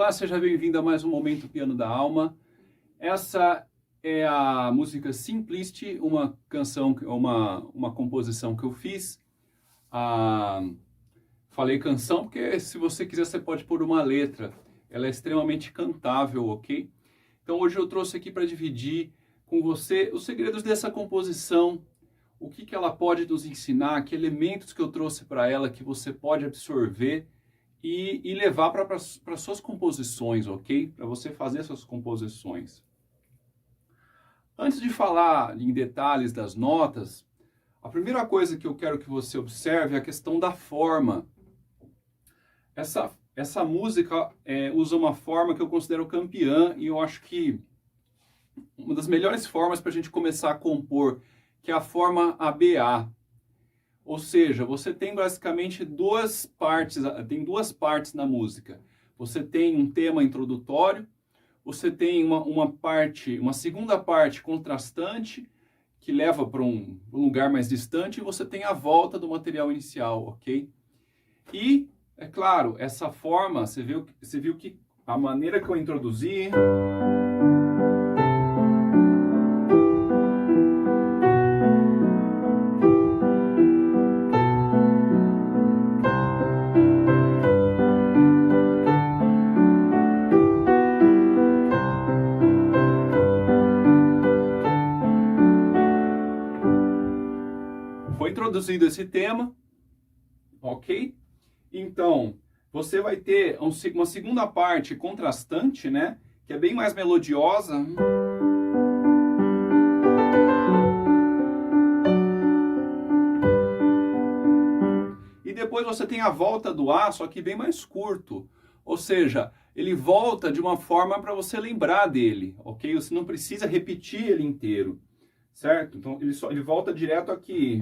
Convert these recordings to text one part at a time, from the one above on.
Olá, seja bem-vindo a mais um Momento Piano da Alma. Essa é a música Simplicity, uma canção, uma composição que eu fiz. Falei canção porque se você quiser você pode pôr uma letra. Ela é extremamente cantável, ok? Então hoje eu trouxe aqui para dividir com você os segredos dessa composição, o que ela pode nos ensinar, que elementos que eu trouxe para ela que você pode absorver e levar para suas composições, ok? Para você fazer suas composições. Antes de falar em detalhes das notas, a primeira coisa que eu quero que você observe é a questão da forma. Essa música usa uma forma que eu considero campeã e eu acho que uma das melhores formas para a gente começar a compor, que é a forma ABA. Ou seja, você tem basicamente duas partes na música. Você tem um tema introdutório, você tem uma segunda parte contrastante, que leva para um lugar mais distante, e você tem a volta do material inicial, ok? E, é claro, essa forma, você viu que a maneira que eu introduzi... Foi introduzido esse tema, ok? Então, você vai ter uma segunda parte contrastante, né? Que é bem mais melodiosa. E depois você tem a volta do A, só que bem mais curto. Ou seja, ele volta de uma forma para você lembrar dele, ok? Você não precisa repetir ele inteiro, certo? Então, ele volta direto aqui.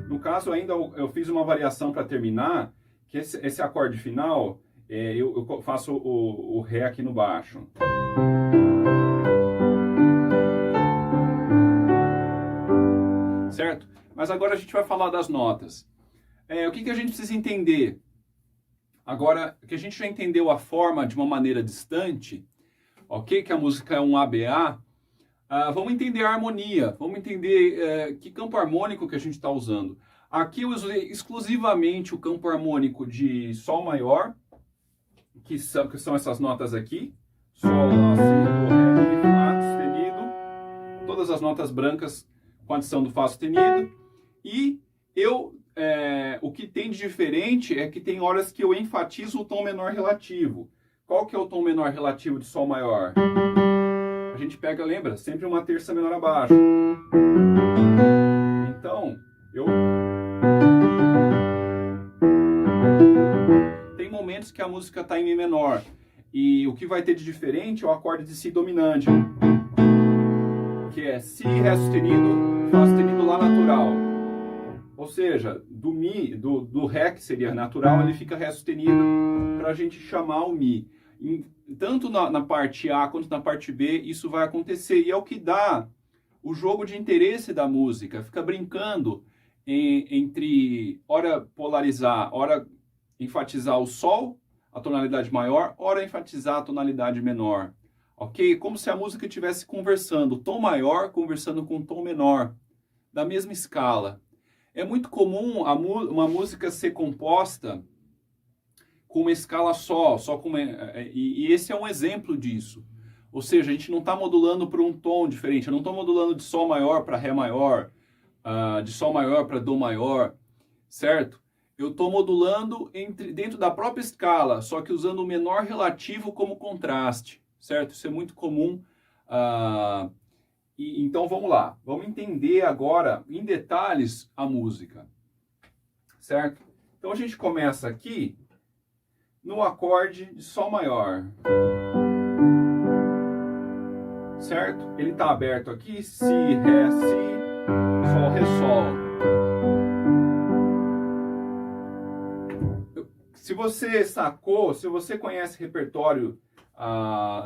No caso, ainda eu fiz uma variação para terminar, que esse acorde final, eu faço o Ré aqui no baixo. Certo? Mas agora a gente vai falar das notas. O que a gente precisa entender? Agora que a gente já entendeu a forma de uma maneira distante, ok? Que a música é um ABA, vamos entender a harmonia, vamos entender que campo harmônico que a gente está usando. Aqui eu usei exclusivamente o campo harmônico de Sol maior, que são essas notas aqui. Sol, Lá, Si, Do, Ré, Mi, Fá sustenido. Todas as notas brancas com adição do Fá sustenido. E o que tem de diferente é que tem horas que eu enfatizo o tom menor relativo. Qual que é o tom menor relativo de Sol maior? A gente pega, lembra? Sempre uma terça menor abaixo. Então, tem momentos que a música está em Mi menor. E o que vai ter de diferente é o acorde de Si dominante. Que é Si, Ré sustenido, Fá sustenido, Lá natural. Ou seja, do Mi, do Ré, que seria natural, ele fica Ré sustenido para a gente chamar o Mi. Tanto na parte A quanto na parte B, isso vai acontecer. E é o que dá o jogo de interesse da música. Fica brincando entre, ora polarizar, ora enfatizar o Sol, a tonalidade maior, ora enfatizar a tonalidade menor. Ok? Como se a música estivesse conversando, o tom maior conversando com o tom menor, da mesma escala. É muito comum uma música ser composta com uma escala só e esse é um exemplo disso. Ou seja, a gente não está modulando para um tom diferente, eu não estou modulando de Sol maior para Ré maior, de Sol maior para Dó maior, certo? Eu estou modulando dentro da própria escala, só que usando o menor relativo como contraste, certo? Isso é muito comum. Então vamos lá, vamos entender agora em detalhes a música, certo? Então a gente começa aqui no acorde de Sol maior, certo? Ele está aberto aqui, Si, Ré, Si, Sol, Ré, Sol. Se você sacou, se você conhece repertório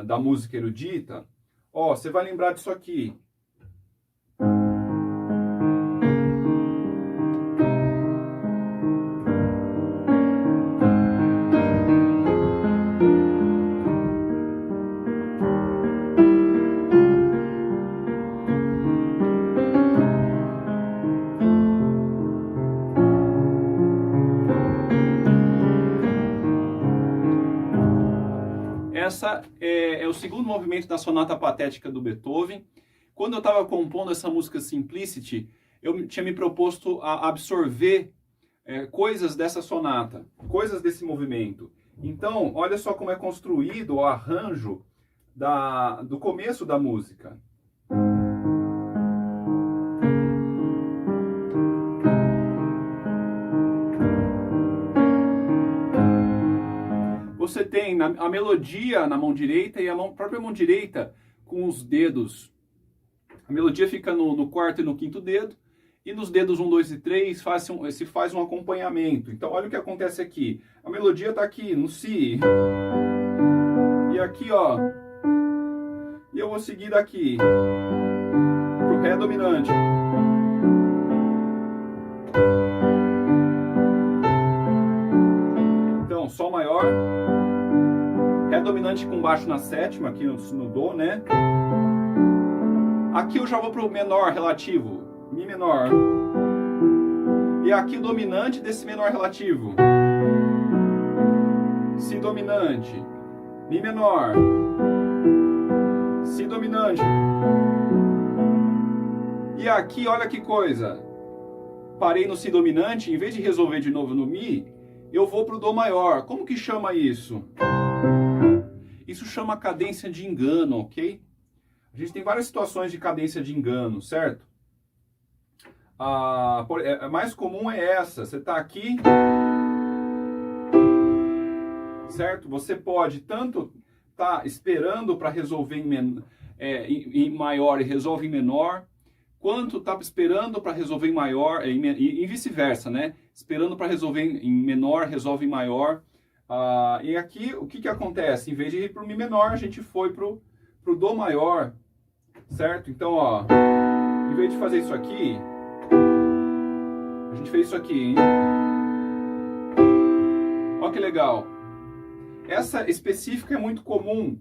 da música erudita, você vai lembrar disso aqui. essa é o segundo movimento da Sonata Patética do Beethoven. Quando eu estava compondo essa música Simplicity, eu tinha me proposto a absorver coisas dessa sonata, coisas desse movimento. Então, olha só como é construído o arranjo do começo da música. Você tem a melodia na mão direita e a própria mão direita com os dedos. A melodia fica no quarto e no quinto dedo, e nos dedos 1, 2 e 3 se faz um acompanhamento. Então olha o que acontece aqui. A melodia está aqui no Si, e aqui ó, e eu vou seguir daqui pro Ré dominante. Então, Sol maior, Ré dominante com baixo na sétima, aqui no Dó, né? Aqui eu já vou pro menor relativo, Mi menor. E aqui o dominante desse menor relativo, Si dominante, Mi menor, Si dominante. E aqui, olha que coisa, parei no Si dominante, em vez de resolver de novo no Mi, eu vou pro Dó maior. Como que chama isso? Isso chama cadência de engano, ok? A gente tem várias situações de cadência de engano, certo? A mais comum é essa. Você está aqui, certo? Você pode tanto estar esperando para resolver em maior e resolve em menor, quanto está esperando para resolver em maior e vice-versa, né? Esperando para resolver em menor, resolve em maior. E aqui, o que acontece? Em vez de ir para o Mi menor, a gente foi para o Dó maior, certo? Então, ó, em vez de fazer isso aqui, a gente fez isso aqui, hein? Ó que legal. Essa específica é muito comum.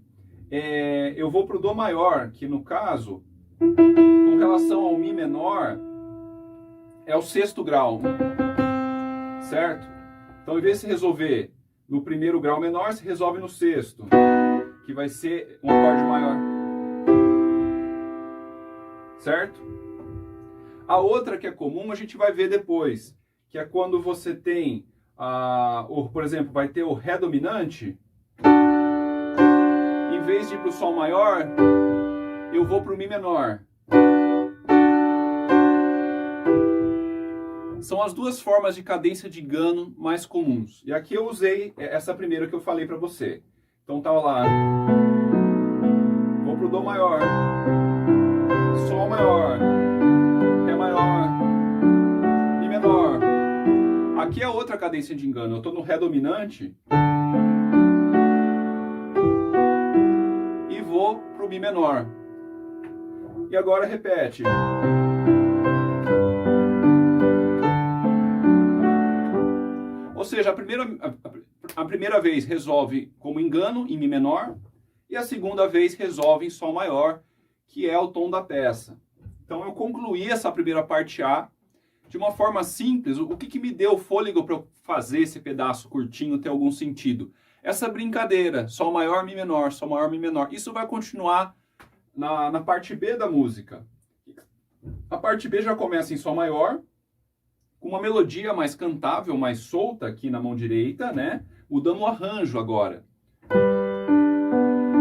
Eu vou para o Dó maior, que no caso, com relação ao Mi menor, é o sexto grau, certo? Então, em vez de resolver no primeiro grau menor, se resolve no sexto, que vai ser um acorde maior, certo? A outra que é comum a gente vai ver depois, que é quando você tem, por exemplo, vai ter o Ré dominante, em vez de ir para o Sol maior, eu vou para o Mi menor. São as duas formas de cadência de engano mais comuns. E aqui eu usei essa primeira que eu falei para você. Então tava lá, vou pro Dó maior, Sol maior, Ré maior, Mi menor. Aqui é outra cadência de engano. Eu estou no Ré dominante e vou pro Mi menor. E agora repete. Ou seja, a primeira vez resolve como engano em Mi menor e a segunda vez resolve em Sol maior, que é o tom da peça. Então eu concluí essa primeira parte A de uma forma simples. O que me deu fôlego para eu fazer esse pedaço curtinho ter algum sentido? Essa brincadeira, Sol maior, Mi menor, Sol maior, Mi menor. Isso vai continuar na parte B da música. A parte B já começa em Sol maior, com uma melodia mais cantável, mais solta aqui na mão direita, né? Mudando o arranjo agora.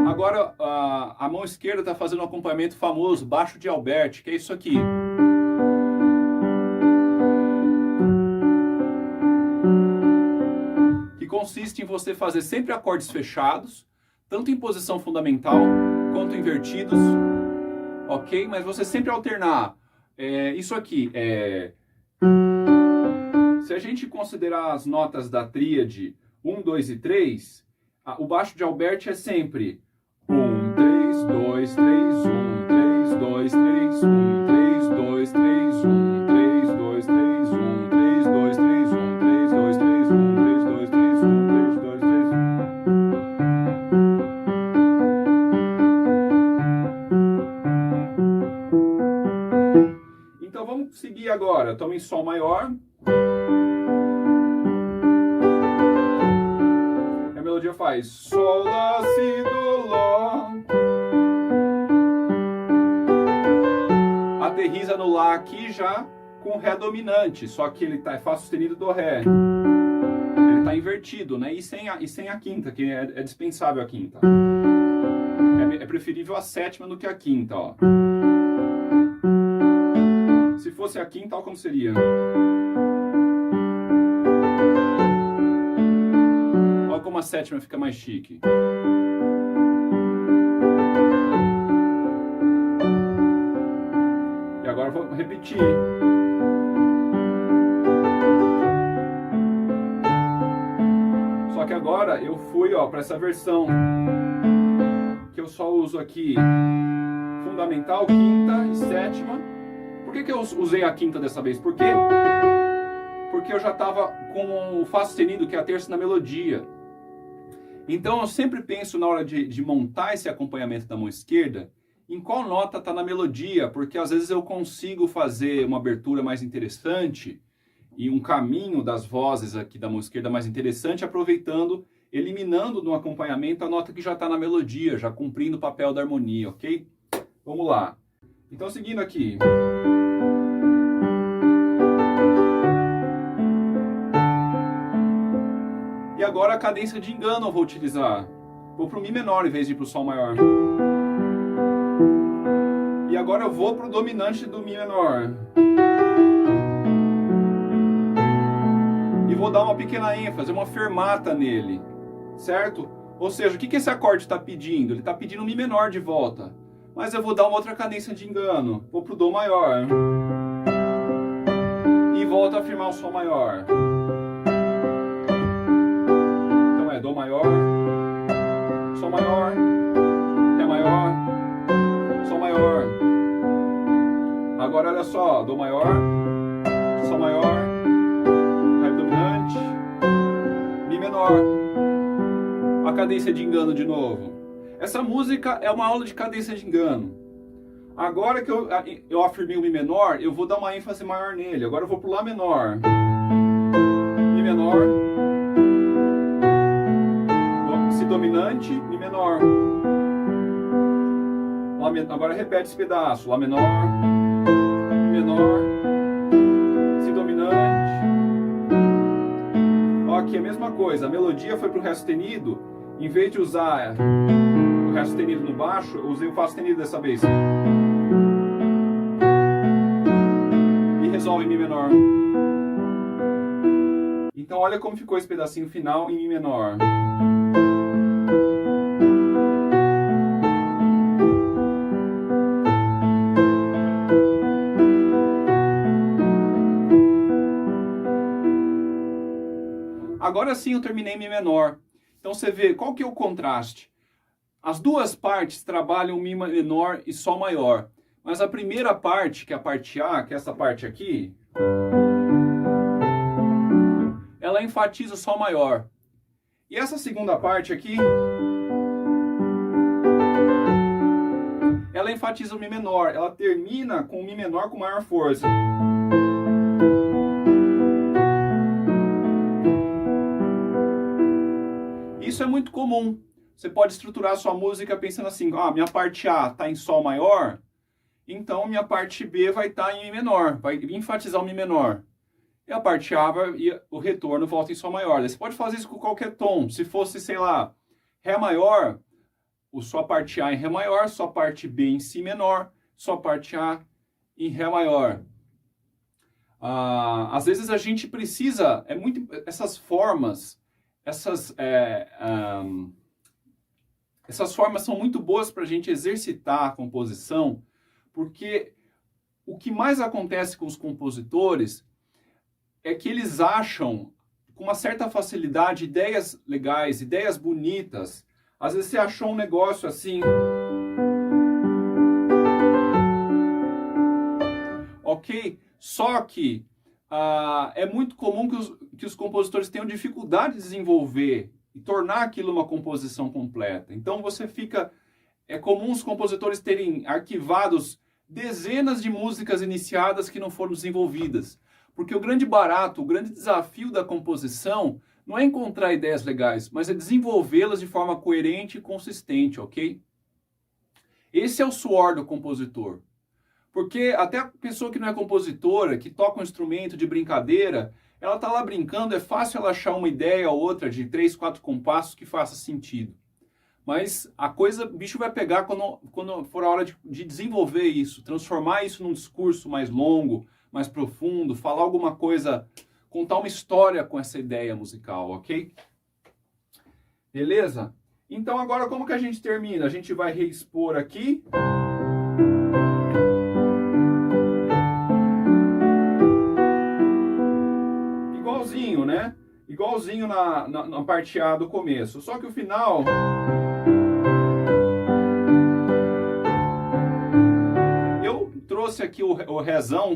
Agora a mão esquerda está fazendo um acompanhamento famoso, baixo de Albert, que é isso aqui. Que consiste em você fazer sempre acordes fechados, tanto em posição fundamental quanto invertidos, ok? Mas você sempre alternar. Isso aqui se a gente considerar as notas da tríade 1, 2 e 3, o baixo de Albert é sempre 1, 3, 2, 3, 1, 3, 2, 3, 1, 3, 2, 3, 1, 3, 2, 3, 1, 3, 2, 3, 1, 3, 2, 3, 1, 3, 2, 3, 1, 3, 2, 3, 1. Então vamos seguir agora. Estamos em Sol maior. melodia faz Sol, Lá, Si, Do, Lá. Aterriza no Lá aqui já com Ré dominante, só que ele é Fá sustenido do Ré. Ele está invertido, né? E sem a quinta, que é dispensável a quinta. É preferível a sétima do que a quinta, ó. Se fosse a quinta, olha como seria. Olha como a sétima fica mais chique. E agora eu vou repetir. Só que agora eu fui, ó, para essa versão que eu só uso aqui fundamental, quinta e sétima. Por que eu usei a quinta dessa vez? Porque eu já estava com o Fá sustenido, que é a terça na melodia. Então eu sempre penso na hora de montar esse acompanhamento da mão esquerda, em qual nota está na melodia, porque às vezes eu consigo fazer uma abertura mais interessante e um caminho das vozes aqui da mão esquerda mais interessante, aproveitando, eliminando no acompanhamento a nota que já está na melodia, já cumprindo o papel da harmonia, ok? Vamos lá. Então, seguindo aqui. E agora a cadência de engano eu vou utilizar. Vou para o Mi menor em vez de ir para o Sol maior. E agora eu vou para o dominante do Mi menor. E vou dar uma pequena ênfase, uma fermata nele. Certo? Ou seja, o que esse acorde está pedindo? Ele está pedindo um Mi menor de volta. Mas eu vou dar uma outra cadência de engano. Vou para o Dó maior. E volto a firmar o Sol maior. Então é Dó maior, Sol maior, Ré maior, Sol maior. Agora olha só, Dó maior, Sol maior, Ré dominante, Mi menor. A cadência de engano de novo. Essa música é uma aula de cadência de engano. Agora que eu afirmei o Mi menor, eu vou dar uma ênfase maior nele. Agora eu vou pro Lá menor. Mi menor. Si dominante, Mi menor. Agora repete esse pedaço. Lá menor. Mi menor. Si dominante. Ó, aqui a mesma coisa. A melodia foi pro Ré sustenido. Em vez de usar o Ré sustenido no baixo, eu usei o Fá sustenido dessa vez. E resolve em Mi menor. Então olha como ficou esse pedacinho final em Mi menor. Agora sim eu terminei em Mi menor. Então você vê, qual que é o contraste? As duas partes trabalham Mi menor e Sol maior. Mas a primeira parte, que é a parte A, que é essa parte aqui, ela enfatiza o Sol maior. E essa segunda parte aqui, ela enfatiza o Mi menor. Ela termina com o Mi menor com maior força. Isso é muito comum. Você pode estruturar a sua música pensando assim, minha parte A está em Sol maior, então minha parte B vai estar em Mi menor, vai enfatizar o Mi menor. E a parte A, o retorno volta em Sol maior. Você pode fazer isso com qualquer tom. Se fosse, sei lá, Ré maior, sua parte A em Ré maior, sua parte B em Si menor, sua parte A em Ré maior. Às vezes a gente precisa, essas formas, essas formas são muito boas para a gente exercitar a composição, porque o que mais acontece com os compositores é que eles acham, com uma certa facilidade, ideias legais, ideias bonitas. Às vezes você achou um negócio assim, ok? Só que é muito comum que os compositores tenham dificuldade de desenvolver e tornar aquilo uma composição completa. Então é comum os compositores terem arquivados dezenas de músicas iniciadas que não foram desenvolvidas. Porque o grande barato, o grande desafio da composição não é encontrar ideias legais, mas é desenvolvê-las de forma coerente e consistente, ok? Esse é o suor do compositor. Porque até a pessoa que não é compositora, que toca um instrumento de brincadeira, ela está lá brincando, é fácil ela achar uma ideia ou outra de 3, 4 compassos que faça sentido. Mas a coisa, o bicho vai pegar quando for a hora de desenvolver isso, transformar isso num discurso mais longo, mais profundo, falar alguma coisa, contar uma história com essa ideia musical, ok? Beleza? Então agora como que a gente termina? A gente vai reexpor aqui. Igualzinho, né? Igualzinho na parte A do começo. Só que o final... Eu trouxe aqui o rezão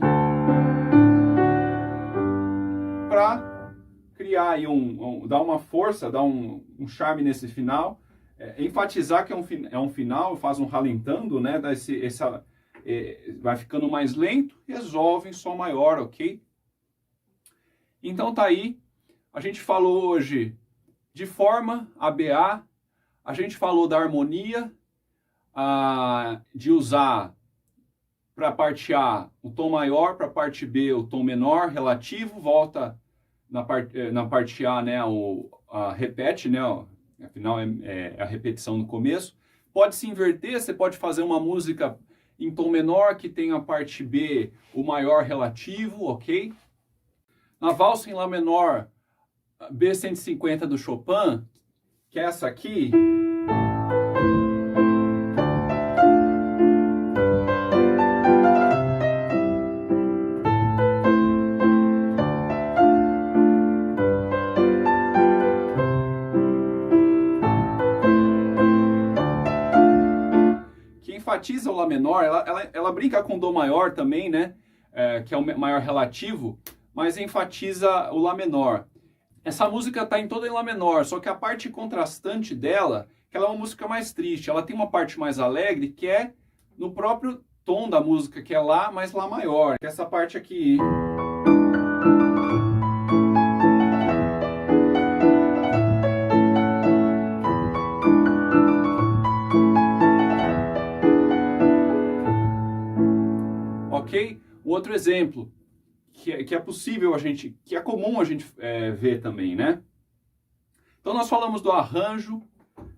para criar aí dar uma força, dar um charme nesse final. Enfatizar que é um final, faz um ralentando, né? Vai ficando mais lento, resolve em Sol maior, ok? Então tá aí, a gente falou hoje de forma, ABA, a gente falou da harmonia, de usar para a parte A o tom maior, para a parte B o tom menor, relativo, volta na parte A, né, repete, né, afinal é a repetição no começo. Pode se inverter, você pode fazer uma música em tom menor que tem a parte B o maior relativo, ok? Na valsa em Lá menor, B150 do Chopin, que é essa aqui, que enfatiza o Lá menor, ela brinca com o Dó maior também, né? Que é o maior relativo, mas enfatiza o Lá menor. Essa música está em toda em Lá menor, só que a parte contrastante dela, que ela é uma música mais triste, ela tem uma parte mais alegre, que é no próprio tom da música, que é Lá, mas Lá maior. Que é essa parte aqui. Ok? Um outro exemplo. Que é possível que é comum a gente ver também, né? Então nós falamos do arranjo,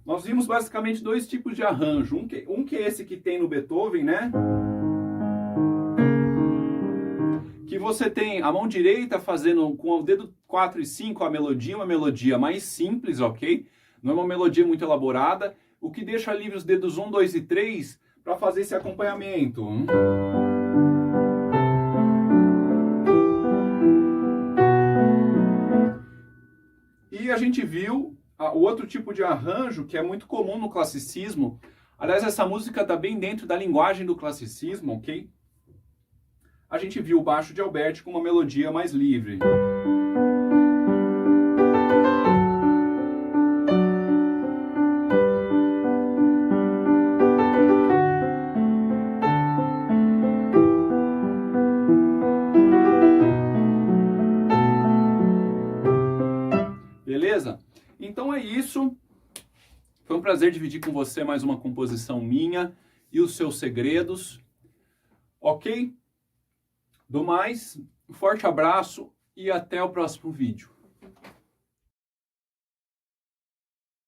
nós vimos basicamente dois tipos de arranjo, um que é esse que tem no Beethoven, né? Que você tem a mão direita fazendo com o dedo 4 e 5 a melodia, uma melodia mais simples, ok? Não é uma melodia muito elaborada, o que deixa livre os dedos 1, 2 e 3 para fazer esse acompanhamento. E a gente viu o outro tipo de arranjo que é muito comum no classicismo. Aliás, essa música está bem dentro da linguagem do classicismo, ok? A gente viu o baixo de Alberti com uma melodia mais livre. Beleza? Então é isso. Foi um prazer dividir com você mais uma composição minha e os seus segredos. Ok? Do mais, um forte abraço e até o próximo vídeo.